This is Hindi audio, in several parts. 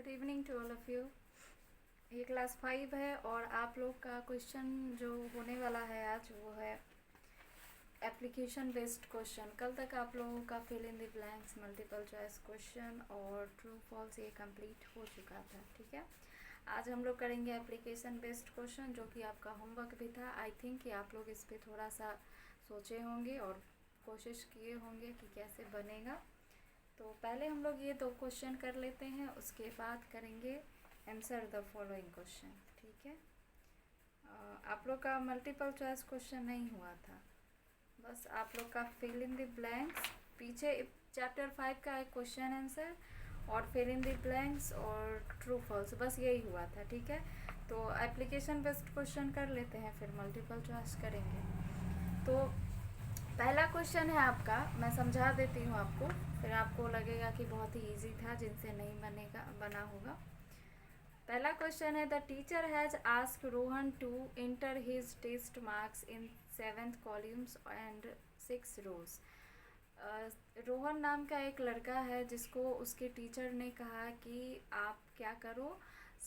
Evening to all of you. ये क्लास 5 है और आप लोग का क्वेश्चन जो होने वाला है आज वो है एप्लीकेशन बेस्ड क्वेश्चन। कल तक आप लोगों का fill in the blanks multiple choice question और ट्रू फॉल्स ये कंप्लीट हो चुका था। ठीक है, आज हम लोग करेंगे एप्लीकेशन बेस्ड क्वेश्चन जो कि आपका होमवर्क भी था। आई थिंक कि आप लोग इस पर थोड़ा सा सोचे होंगे और कोशिश किए होंगे कि कैसे बनेगा। तो पहले हम लोग ये 2 क्वेश्चन कर लेते हैं, उसके बाद करेंगे आंसर द फॉलोइंग क्वेश्चन। ठीक है, आप लोग का मल्टीपल चॉइस क्वेश्चन नहीं हुआ था, बस आप लोग का फिल इन द ब्लैंक्स पीछे चैप्टर 5 का एक क्वेश्चन आंसर और फिल इन द ब्लैंक्स और ट्रू फॉल्स, बस यही हुआ था। ठीक है, तो एप्लीकेशन बेस्ड क्वेश्चन कर लेते हैं, फिर मल्टीपल चॉइस करेंगे। तो पहला क्वेश्चन है आपका, मैं समझा देती हूँ आपको, फिर आपको लगेगा कि बहुत ही इजी था, जिनसे नहीं बना होगा। पहला क्वेश्चन है, the teacher has asked Rohan to enter his test marks in 7th columns and 6 rows. Rohan नाम का एक लड़का है जिसको उसके टीचर ने कहा कि आप क्या करो,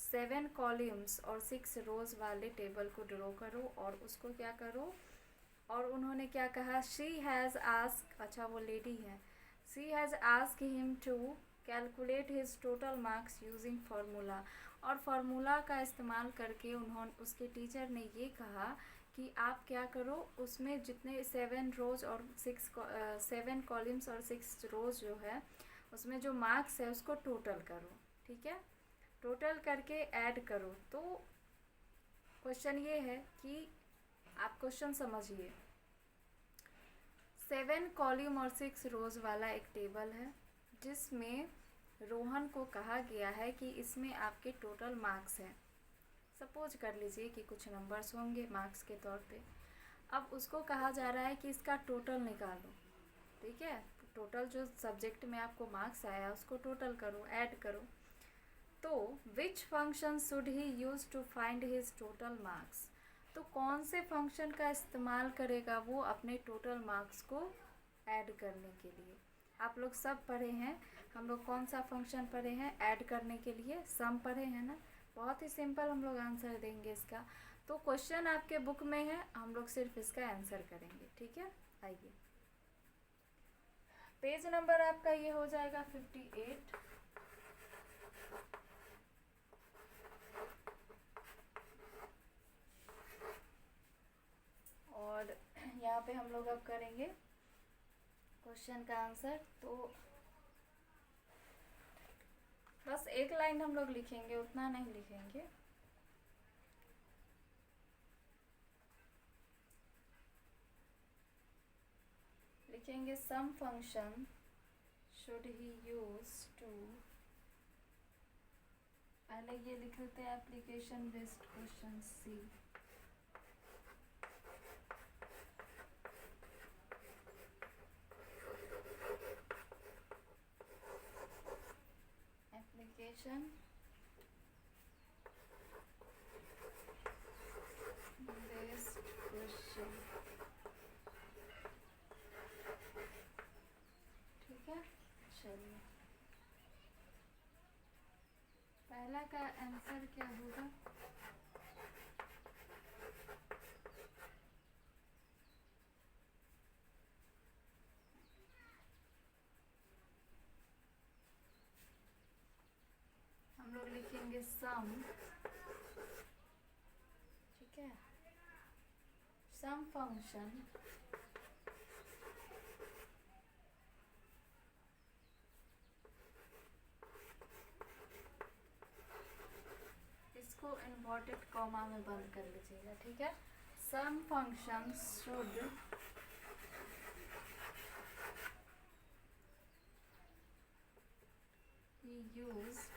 7 कॉलम्स और 6 रोज वाले टेबल को ड्रॉ करो और उसको क्या करो। और उन्होंने क्या कहा, शी हैज़ आस्क, अच्छा वो लेडी है, she has ask him to calculate his total marks using formula. और फार्मूला का इस्तेमाल करके उसके टीचर ने ये कहा कि आप क्या करो, उसमें जितने 7 रोज और 7 कॉलम्स और 6 रोज जो है उसमें जो मार्क्स है उसको टोटल करो। ठीक है, टोटल करके ऐड करो। तो क्वेश्चन ये है कि आप क्वेश्चन समझिए, 7 कॉलम और 6 रोज वाला एक टेबल है जिसमें रोहन को कहा गया है कि इसमें आपके टोटल मार्क्स हैं। सपोज कर लीजिए कि कुछ नंबर्स होंगे मार्क्स के तौर पे। अब उसको कहा जा रहा है कि इसका टोटल निकालो। ठीक है, टोटल जो सब्जेक्ट में आपको मार्क्स आया उसको टोटल करो, ऐड करो। तो which function should he use to find his total marks. तो कौन से फंक्शन का इस्तेमाल करेगा वो अपने टोटल मार्क्स को ऐड करने के लिए। आप लोग सब पढ़े हैं, हम लोग कौन सा फंक्शन पढ़े हैं ऐड करने के लिए, सम पढ़े हैं ना। बहुत ही सिंपल हम लोग आंसर देंगे इसका। तो क्वेश्चन आपके बुक में है, हम लोग सिर्फ इसका आंसर करेंगे। ठीक है, आइए पेज नंबर आपका ये हो जाएगा 58। और यहाँ पे हम लोग अब करेंगे क्वेश्चन का आंसर। तो बस एक लाइन हम लोग लिखेंगे, उतना नहीं लिखेंगे। लिखेंगे sum function should he use to, पहले ये लिख लेते हैं application based question C. Application based question. ठीक है, चलिए पहला का आंसर क्या होगा, हम लोग लिखेंगे सम। ठीक है, सम फंक्शन इसको इन्वर्टेड कॉमा में बंद कर लीजिएगा। ठीक है, sum function should be used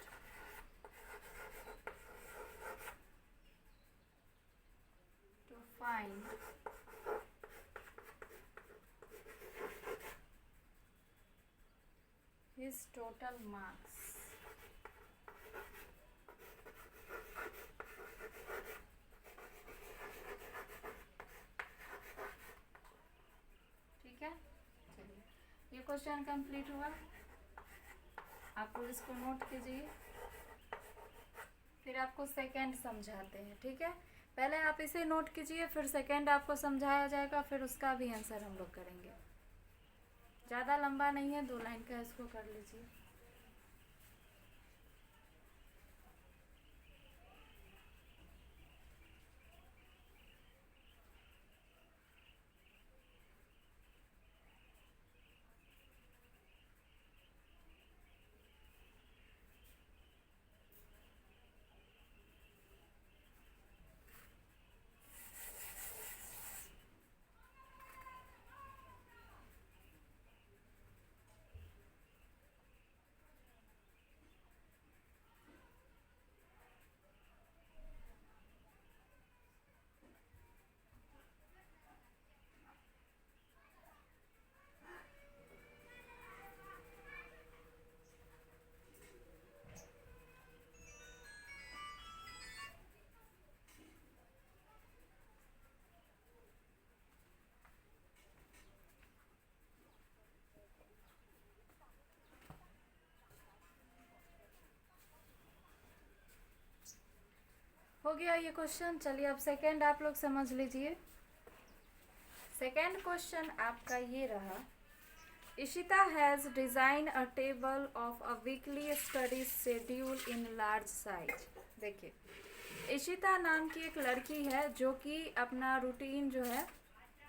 to find his total marks। ठीक है, चलिए ये क्वेश्चन कंप्लीट हुआ। आप लोग इसको नोट कीजिए। फिर आपको सेकंड समझाते हैं, ठीक है। पहले आप इसे नोट कीजिए, फिर सेकंड आपको समझाया जाएगा, फिर उसका भी आंसर हम लोग करेंगे। ज़्यादा लंबा नहीं है, 2 लाइन का, इसको कर लीजिए। हो गया ये क्वेश्चन। चलिए अब सेकंड आप लोग समझ लीजिए। सेकंड क्वेश्चन आपका ये रहा, Ishita has design a table of a weekly study schedule in large size. देखिए, इशिता नाम की एक लड़की है जो कि अपना रूटीन जो है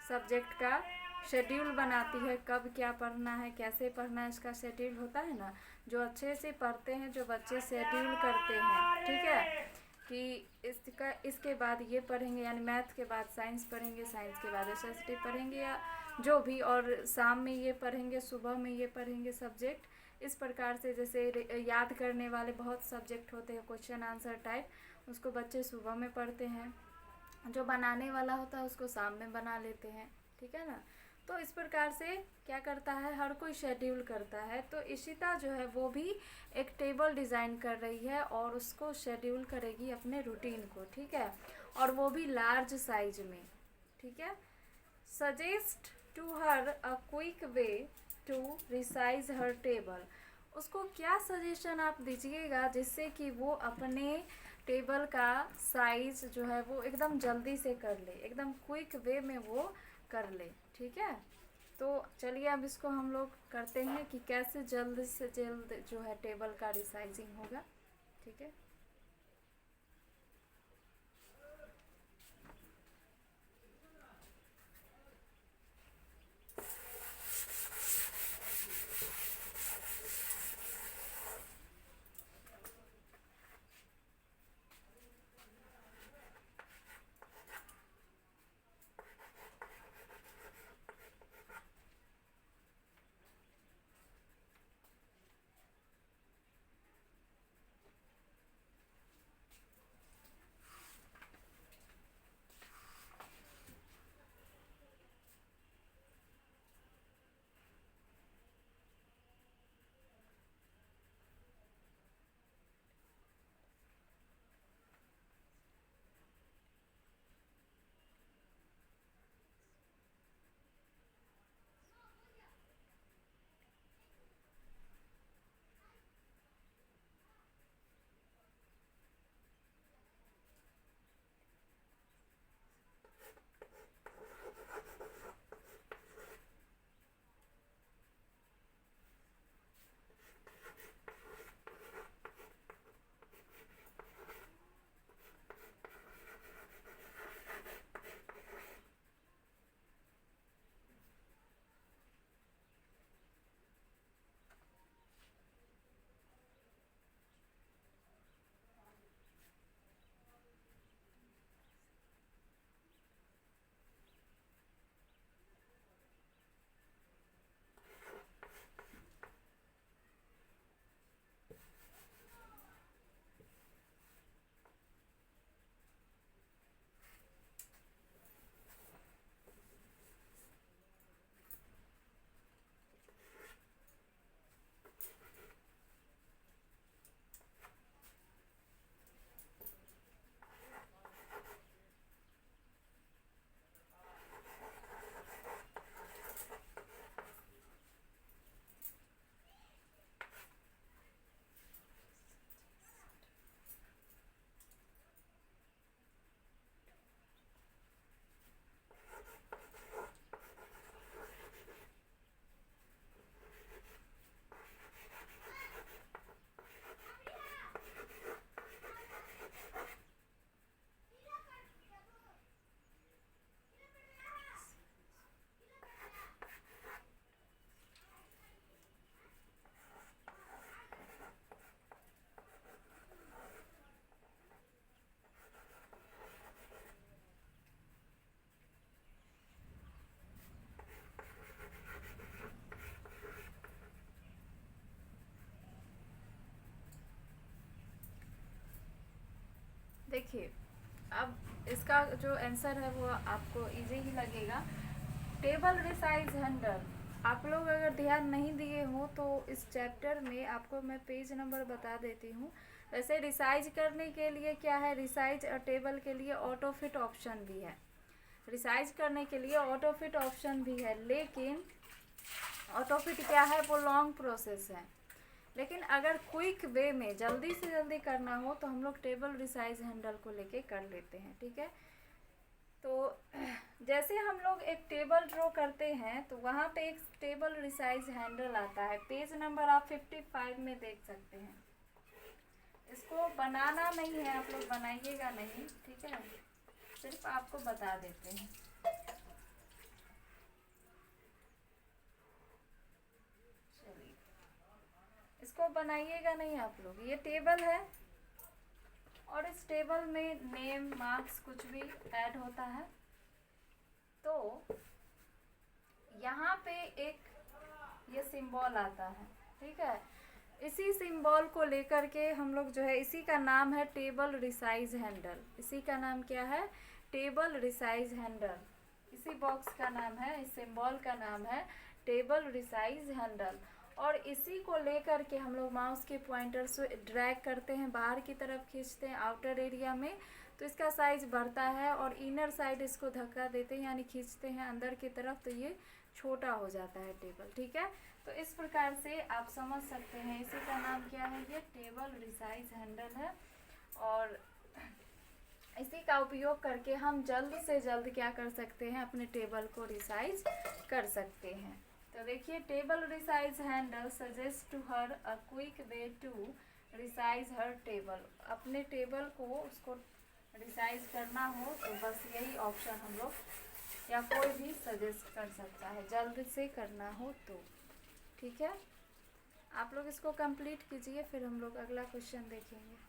सब्जेक्ट का शेड्यूल बनाती है, कब क्या पढ़ना है, कैसे पढ़ना है, इसका शेड्यूल होता है ना। जो अच्छे से पढ़ते हैं, जो बच्चे शेड्यूल करते हैं, ठीक है, कि इसके बाद ये पढ़ेंगे, यानी मैथ के बाद साइंस पढ़ेंगे, साइंस के बाद एसएसटी पढ़ेंगे, या जो भी, और शाम में ये पढ़ेंगे, सुबह में ये पढ़ेंगे सब्जेक्ट। इस प्रकार से, जैसे याद करने वाले बहुत सब्जेक्ट होते हैं, क्वेश्चन आंसर टाइप, उसको बच्चे सुबह में पढ़ते हैं। जो बनाने वाला होता है उसको शाम में बना लेते हैं, ठीक है ना। तो इस प्रकार से क्या करता है, हर कोई शेड्यूल करता है। तो इशिता जो है वो भी एक टेबल डिज़ाइन कर रही है और उसको शेड्यूल करेगी अपने रूटीन को, ठीक है, और वो भी लार्ज साइज में, ठीक है। Suggest to her a quick way to resize her table. उसको क्या सजेशन आप दीजिएगा जिससे कि वो अपने टेबल का साइज जो है वो एकदम जल्दी से कर ले, एकदम क्विक वे में वो कर ले, ठीक है। तो चलिए अब इसको हम लोग करते हैं कि कैसे जल्द से जल्द जो है टेबल का रिसाइजिंग होगा, ठीक है। देखिए, अब इसका जो आंसर है वो आपको इजी ही लगेगा। टेबल रिसाइज हैंडल, आप लोग अगर ध्यान नहीं दिए हो तो इस चैप्टर में आपको मैं पेज नंबर बता देती हूँ। वैसे रिसाइज करने के लिए क्या है, रिसाइज और टेबल के लिए ऑटो फिट ऑप्शन भी है, रिसाइज करने के लिए ऑटो फिट ऑप्शन भी है, लेकिन ऑटो फिट क्या है, वो लॉन्ग प्रोसेस है। लेकिन अगर क्विक वे में जल्दी से जल्दी करना हो तो हम लोग टेबल रिसाइज हैंडल को लेके कर लेते हैं, ठीक है। तो जैसे हम लोग एक टेबल ड्रॉ करते हैं तो वहाँ पे एक टेबल रिसाइज हैंडल आता है, पेज नंबर आप 55 में देख सकते हैं। इसको बनाना नहीं है, आप लोग बनाइएगा नहीं, ठीक है, सिर्फ आपको बता देते हैं। चलिए, इसको बनाइएगा नहीं आप लोग। ये टेबल है और इस टेबल में नेम, मार्क्स कुछ भी ऐड होता है। तो यहाँ पे एक ये सिंबल आता है, ठीक है। इसी सिंबल को लेकर के हम लोग जो है, इसी का नाम है टेबल रिसाइज हैंडल। इसी का नाम क्या है, टेबल रिसाइज हैंडल। इसी बॉक्स का नाम है, इस सिंबल का नाम है टेबल रिसाइज हैंडल। और इसी को लेकर के हम लोग माउस के पॉइंटर से ड्रैग करते हैं, बाहर की तरफ खींचते हैं आउटर एरिया में, तो इसका साइज बढ़ता है। और इनर साइड इसको धक्का देते हैं यानी खींचते हैं अंदर की तरफ, तो ये छोटा हो जाता है टेबल, ठीक है। तो इस प्रकार से आप समझ सकते हैं, इसी का नाम क्या है, ये टेबल रिसाइज हैंडल है। और इसी का उपयोग करके हम जल्द से जल्द क्या कर सकते हैं, अपने टेबल को रिसाइज कर सकते हैं। तो देखिए, table resize handle suggest to her a quick way to resize her table. अपने टेबल को उसको रिसाइज करना हो तो बस यही ऑप्शन हम लोग या कोई भी सजेस्ट कर सकता है, जल्द से करना हो तो, ठीक है। आप लोग इसको कंप्लीट कीजिए, फिर हम लोग अगला क्वेश्चन देखेंगे।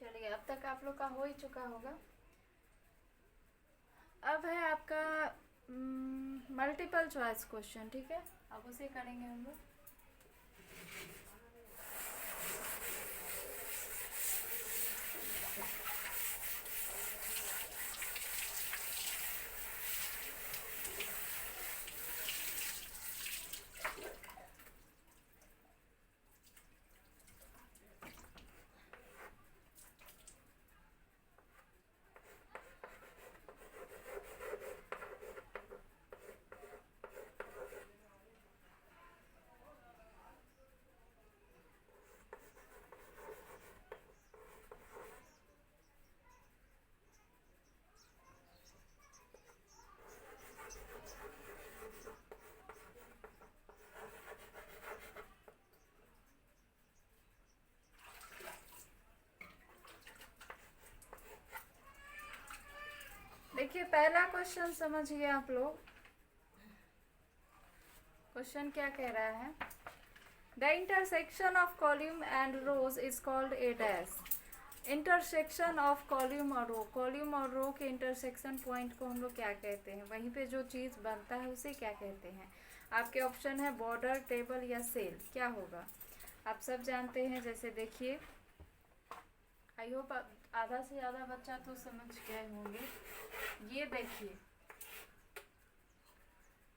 चलिए, अब तक आप लोग का हो ही चुका होगा। अब है आपका मल्टीपल चॉइस क्वेश्चन, ठीक है, अब उसे करेंगे हम लोग। देखिए, पहला क्वेश्चन समझिए आप लोग। क्वेश्चन क्या कह रहा है, the intersection of column and rows is called a dash. Intersection of column और रो, कॉलम और रो के इंटरसेक्शन पॉइंट को हम लोग क्या कहते हैं, वहीं पे जो चीज़ बनता है उसे क्या कहते हैं। आपके ऑप्शन है बॉर्डर, टेबल या सेल, क्या होगा आप सब जानते हैं। जैसे देखिए, आई होप आधा से ज़्यादा बच्चा तो समझ गए होंगे। ये देखिए,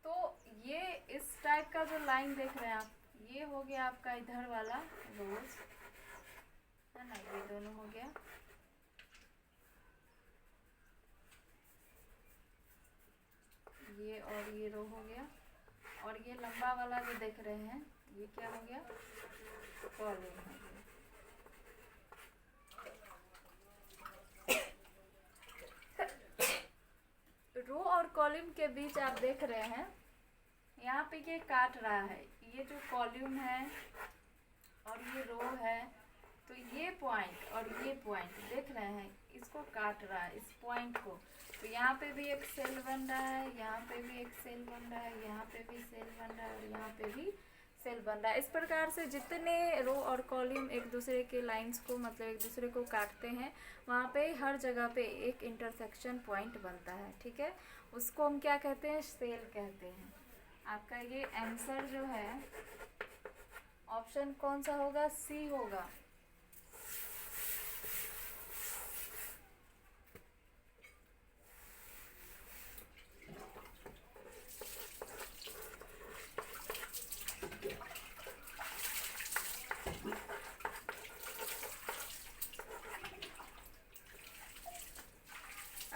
तो ये इस टाइप का जो लाइन देख रहे हैं आप, ये हो गया आपका इधर वाला रोज, ना, ये दोनों हो गया। ये और ये रो हो गया, और ये लंबा वाला जो देख रहे हैं ये क्या हो गया, कॉलम हो गया। रो और कॉलम के बीच आप देख रहे हैं यहाँ पे ये काट रहा है, ये जो कॉलम है और ये रो है, तो ये पॉइंट और ये पॉइंट देख रहे हैं, इसको काट रहा है, इस पॉइंट को। तो यहाँ पे भी एक सेल बन रहा है, यहाँ पे भी एक सेल बन रहा है, यहाँ पे भी सेल बन रहा है, और यहाँ पे भी सेल बन रहा है। इस प्रकार से जितने रो और कॉलम एक दूसरे के लाइंस को मतलब एक दूसरे को काटते हैं, वहाँ पे हर जगह पे एक इंटरसेक्शन पॉइंट बनता है, ठीक है। उसको हम क्या कहते हैं, सेल कहते हैं। आपका ये आंसर जो है ऑप्शन कौन सा होगा, सी होगा।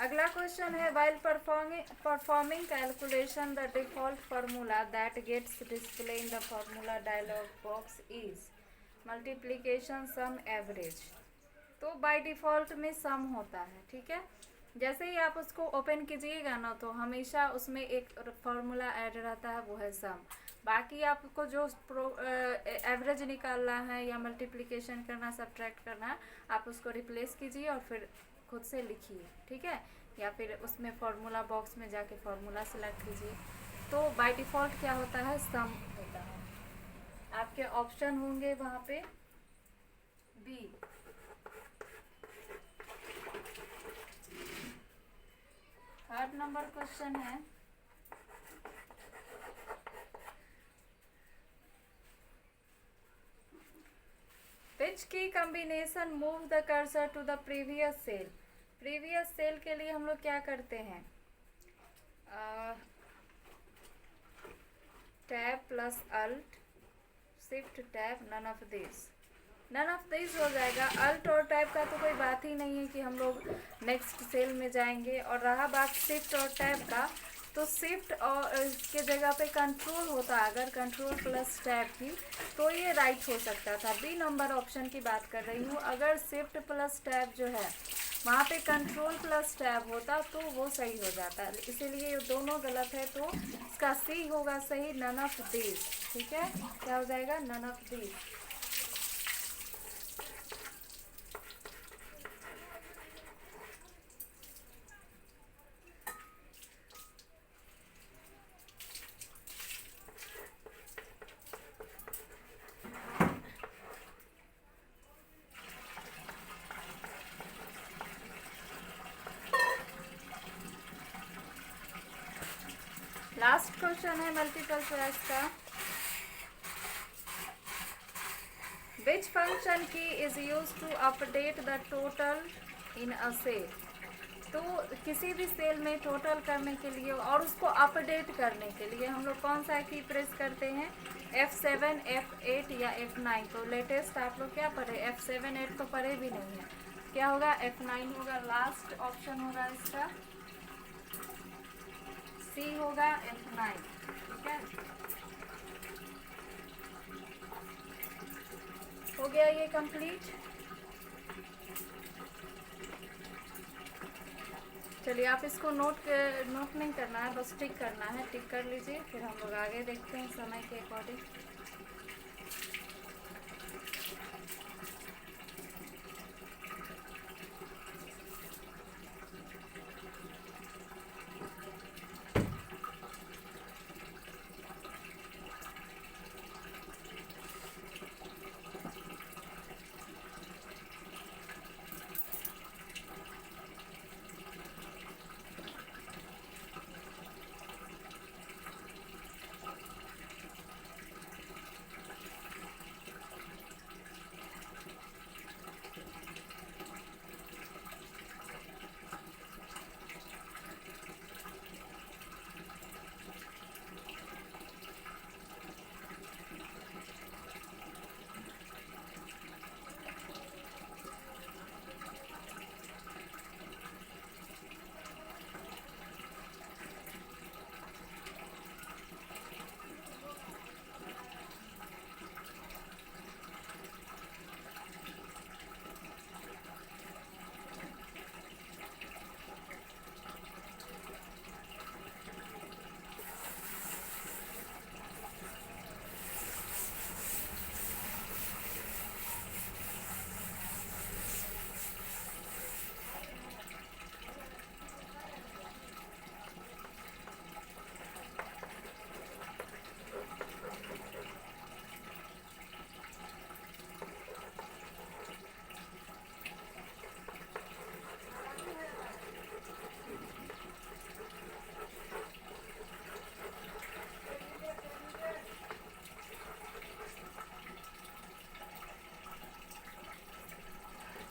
अगला क्वेश्चन है, while performing calculation the default formula that gets displayed in the formula dialog box is multiplication sum average। तो बाय डिफ़ॉल्ट में सम होता है, ठीक है। जैसे ही आप उसको ओपन कीजिएगा ना, तो हमेशा उसमें एक फार्मूला ऐड रहता है, वो है सम। बाकी आपको जो एवरेज निकालना है या मल्टीप्लिकेशन करना, सब्ट्रैक्ट करना, आप उसको रिप्लेस कीजिए और फिर खुद से लिखिए, ठीक है। या फिर उसमें फार्मूला बॉक्स में जाके फार्मूला सेलेक्ट कीजिए। तो बाय डिफ़ॉल्ट क्या होता है, सम होता है। आपके ऑप्शन होंगे वहाँ पे बी। थर्ड नंबर क्वेश्चन है, which key combination move the cursor to the previous cell। Previous cell के लिए हम लोग क्या करते हैं, tab plus alt, shift tab, none of this हो जाएगा। अल्ट और टैब का तो कोई बात ही नहीं है कि हम लोग नेक्स्ट सेल में जाएंगे। और रहा बात शिफ्ट और टैब का, तो शिफ्ट और के जगह पे कंट्रोल होता, अगर कंट्रोल प्लस टैब की, तो ये राइट हो सकता था। बी नंबर ऑप्शन की बात कर रही हूँ। अगर शिफ्ट प्लस टैब जो है वहाँ पे कंट्रोल प्लस टैब होता तो वो सही हो जाता है, इसीलिए दोनों गलत है। तो इसका सी होगा सही, नन ऑफ दिस, ठीक है। क्या हो जाएगा, none of this. Last question है मल्टीपल चॉइस का, which function key is use to update the total in a cell. तो किसी भी सेल में टोटल करने के लिए और उसको अपडेट करने के लिए हम लोग कौन सा की प्रेस करते हैं, F7, F8 या F9। तो लेटेस्ट आप लोग क्या पढ़े, F7, 8 तो पढ़े भी नहीं है, क्या होगा, F9 होगा। लास्ट ऑप्शन होगा इसका, सी होगा, F9, ठीक है। हो गया ये कंप्लीट। चलिए आप इसको नोट नहीं करना है, बस टिक करना है, टिक कर लीजिए, फिर हम लोग आगे देखते हैं समय के अकॉर्डिंग।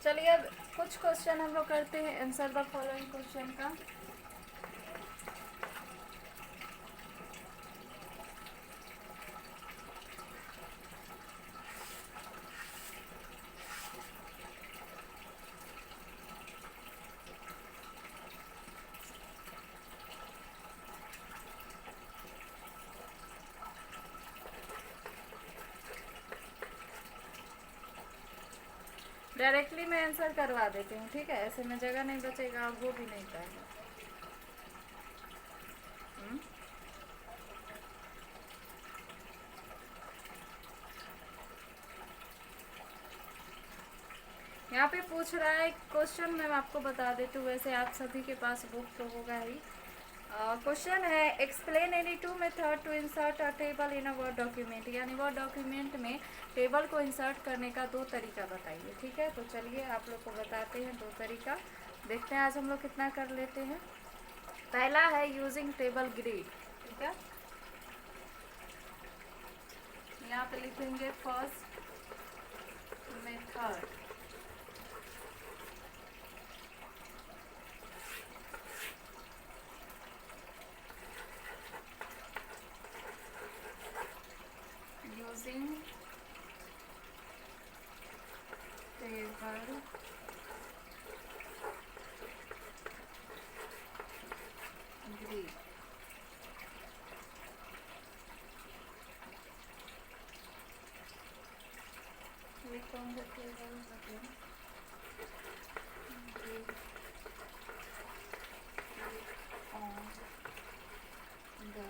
चलिए अब कुछ क्वेश्चन हम लोग करते हैं, आंसर द फॉलोइंग क्वेश्चन का। डायरेक्टली मैं आंसर करवा देती हूँ, ठीक है, ऐसे में जगह नहीं बचेगा, वो भी नहीं पाएगा। यहाँ पे पूछ रहा है क्वेश्चन, मैं आपको बता देती हूँ, वैसे आप सभी के पास बुक तो होगा ही। क्वेश्चन है explain any two method to insert a table in a Word document, यानी वर्ड डॉक्यूमेंट में टेबल को इंसर्ट करने का 2 तरीका बताइए, ठीक है। तो चलिए आप लोग को बताते हैं 2 तरीका, देखते हैं आज हम लोग कितना कर लेते हैं। पहला है यूजिंग टेबल ग्रिड, ठीक है, यहाँ पे लिखेंगे first method using table grid. Click on the table again. Click on the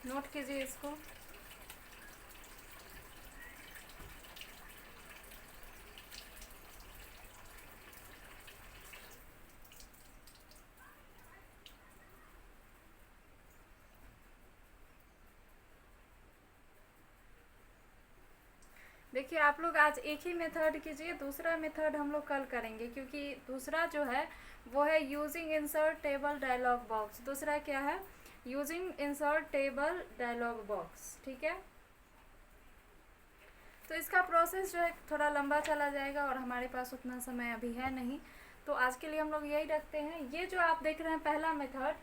note कीजिए इसको। देखिए आप लोग आज एक ही मेथड कीजिए, दूसरा मेथड हम लोग कल करेंगे, क्योंकि दूसरा जो है वो है using insert table dialog box. दूसरा क्या है? Using insert table dialog box, ठीक है। तो इसका प्रोसेस जो है थोड़ा लंबा चला जाएगा और हमारे पास उतना समय अभी है नहीं, तो आज के लिए हम लोग यही रखते हैं। ये जो आप देख रहे हैं पहला मेथड,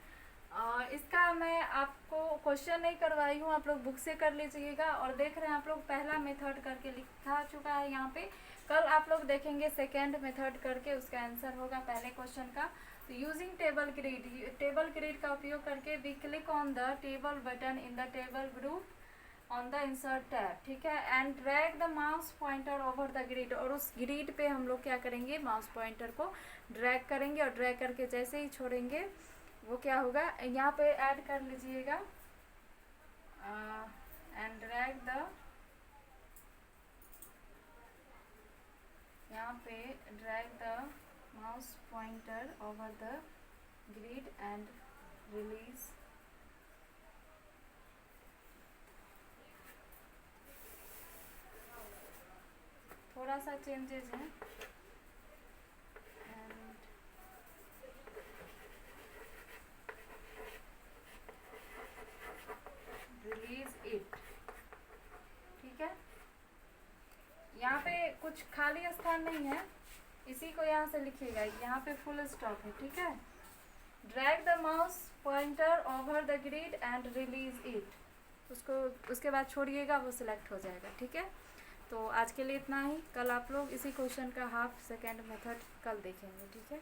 इसका मैं आपको क्वेश्चन नहीं करवाई हूँ, आप लोग बुक से कर लीजिएगा। और देख रहे हैं आप लोग पहला मेथड करके लिखा चुका है यहाँ पे, कल आप लोग देखेंगे सेकेंड मेथड करके, उसका आंसर होगा पहले क्वेश्चन का। तो using table grid, table grid का उपयोग करके we click on the table button in the table group on the insert tab, ठीक है, and drag the mouse pointer over the grid. और उस ग्रिड पे हम लोग क्या करेंगे, माउस पॉइंटर को ड्रैग करेंगे, और ड्रैग करके जैसे ही छोड़ेंगे वो क्या होगा, यहाँ पे ऐड कर लीजिएगा, एंड ड्रैग द, यहाँ पे drag the mouse pointer over the grid and release थोड़ा सा चेंजेस हैं and release it। ठीक है, यहाँ पे कुछ खाली स्थान नहीं है, इसी को यहाँ से लिखिएगा, यहाँ पे फुल स्टॉप है। ठीक है, drag the mouse pointer over the grid and release it, उसको उसके बाद छोड़िएगा, वो सिलेक्ट हो जाएगा। ठीक है, तो आज के लिए इतना ही। कल आप लोग इसी क्वेश्चन का हाफ सेकेंड मेथड कल देखेंगे। ठीक है।